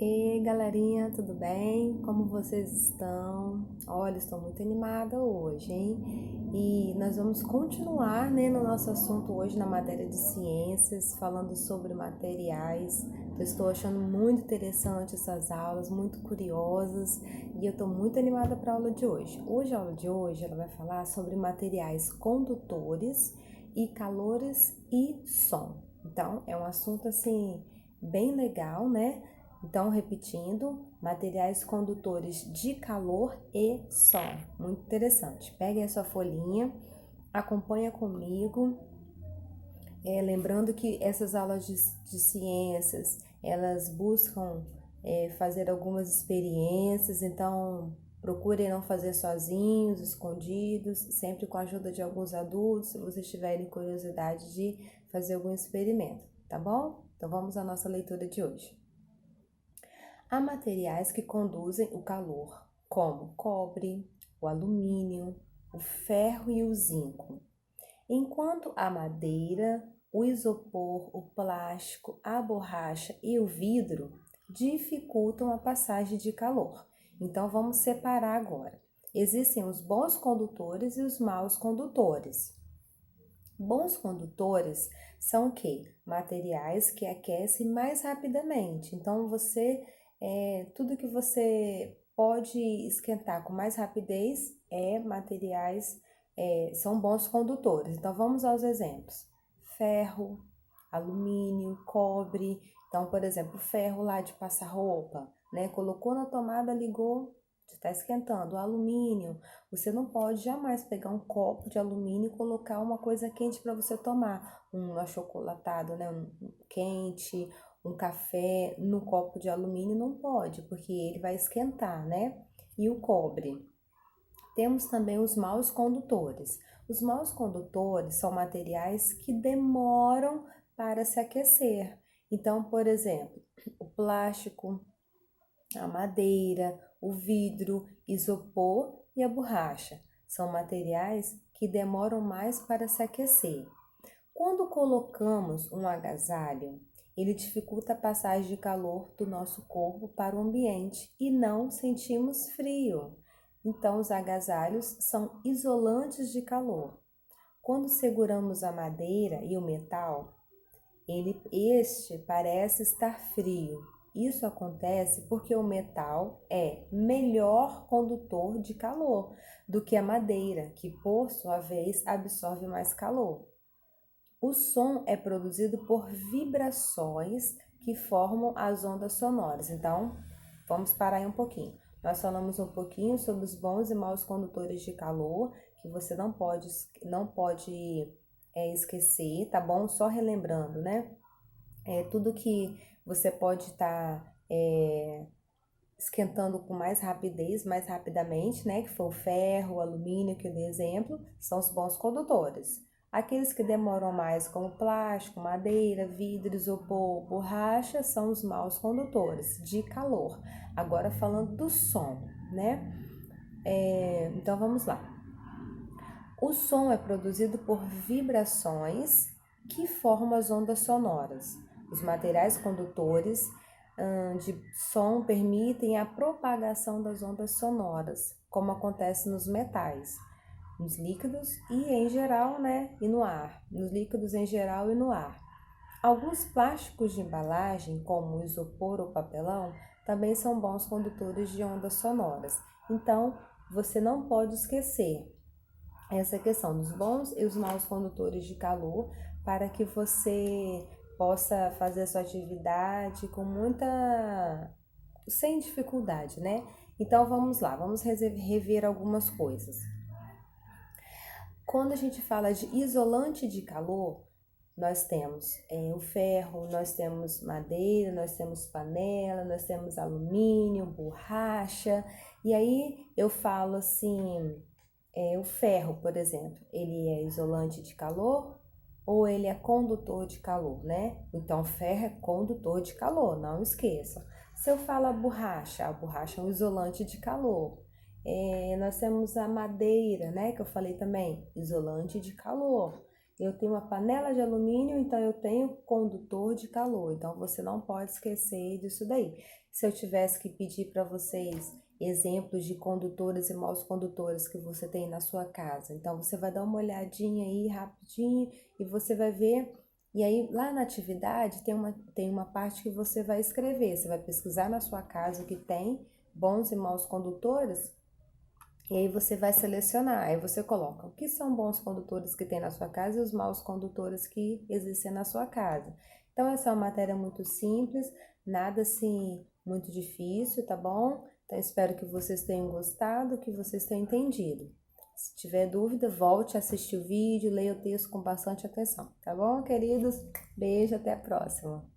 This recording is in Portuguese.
E galerinha, tudo bem? Como vocês estão? Olha, estou muito animada hoje, hein? E nós vamos continuar, né, no nosso assunto hoje na matéria de ciências, falando sobre materiais. Eu estou achando muito interessante essas aulas, muito curiosas, e eu estou muito animada para a aula de hoje. Hoje, a aula de hoje, ela vai falar sobre materiais condutores e calores e som. Então, é um assunto assim bem legal, né? Então, repetindo, materiais condutores de calor e som. Muito interessante. Pegue a sua folhinha, acompanha comigo. Lembrando que essas aulas de ciências, elas buscam fazer algumas experiências, então procurem não fazer sozinhos, escondidos, sempre com a ajuda de alguns adultos, se vocês tiverem curiosidade de fazer algum experimento, tá bom? Então vamos à nossa leitura de hoje. Há materiais que conduzem o calor, como o cobre, o alumínio, o ferro e o zinco, enquanto a madeira, o isopor, o plástico, a borracha e o vidro dificultam a passagem de calor. Então vamos separar agora. Existem os bons condutores e os maus condutores. Bons condutores são o quê? Materiais que aquecem mais rapidamente. Então tudo que você pode esquentar com mais rapidez são bons condutores. Então vamos aos exemplos: ferro, alumínio, cobre. Então, por exemplo, ferro lá de passar roupa, né? Colocou na tomada, ligou, está esquentando. O alumínio, você não pode jamais pegar um copo de alumínio e colocar uma coisa quente para você tomar, um achocolatado, né? Um quente, um café no copo de alumínio não pode, porque ele vai esquentar, né? E o cobre. Temos também os maus condutores. Os maus condutores são materiais que demoram para se aquecer. Então, por exemplo, o plástico, a madeira, o vidro, isopor e a borracha são materiais que demoram mais para se aquecer. Quando colocamos um agasalho, ele dificulta a passagem de calor do nosso corpo para o ambiente e não sentimos frio. Então, os agasalhos são isolantes de calor. Quando seguramos a madeira e o metal, este parece estar frio. Isso acontece porque o metal é melhor condutor de calor do que a madeira, que por sua vez absorve mais calor. O som é produzido por vibrações que formam as ondas sonoras. Então, vamos parar aí um pouquinho. Nós falamos um pouquinho sobre os bons e maus condutores de calor, que você não pode esquecer, tá bom? Só relembrando, né? Tudo que você pode estar esquentando com mais rapidez, mais rapidamente, né? Que foi o ferro, o alumínio, que eu dei exemplo, são os bons condutores. Aqueles que demoram mais, como plástico, madeira, vidro, isopor, borracha, são os maus condutores de calor. Agora falando do som, né? Então vamos lá. O som é produzido por vibrações que formam as ondas sonoras. Os materiais condutores de som permitem a propagação das ondas sonoras, como acontece nos metais, nos líquidos e em geral, né, e no ar, nos líquidos em geral e no ar. Alguns plásticos de embalagem, como o isopor ou papelão, também são bons condutores de ondas sonoras. Então, você não pode esquecer essa questão dos bons e os maus condutores de calor para que você possa fazer a sua atividade sem dificuldade, né? Então vamos lá, vamos rever algumas coisas. Quando a gente fala de isolante de calor, nós temos o ferro, nós temos madeira, nós temos panela, nós temos alumínio, borracha, e aí eu falo assim, o ferro, por exemplo, ele é isolante de calor ou ele é condutor de calor, né? Então, ferro é condutor de calor, não esqueça. Se eu falo a borracha é um isolante de calor. Nós temos a madeira, né? Que eu falei também, isolante de calor. eu tenho uma panela de alumínio, então eu tenho condutor de calor. Então você não pode esquecer disso daí. Se eu tivesse que pedir para vocês exemplos de condutores e maus condutores que você tem na sua casa, então você vai dar uma olhadinha aí rapidinho e você vai ver. E aí, lá na atividade, tem uma parte que você vai escrever. Você vai pesquisar na sua casa o que tem bons e maus condutores. E aí você vai selecionar, aí você coloca o que são bons condutores que tem na sua casa e os maus condutores que existem na sua casa. Então essa é uma matéria muito simples, nada assim muito difícil, tá bom? Então espero que vocês tenham gostado, que vocês tenham entendido. Se tiver dúvida, volte a assistir o vídeo, leia o texto com bastante atenção, tá bom, queridos? Beijo, até a próxima.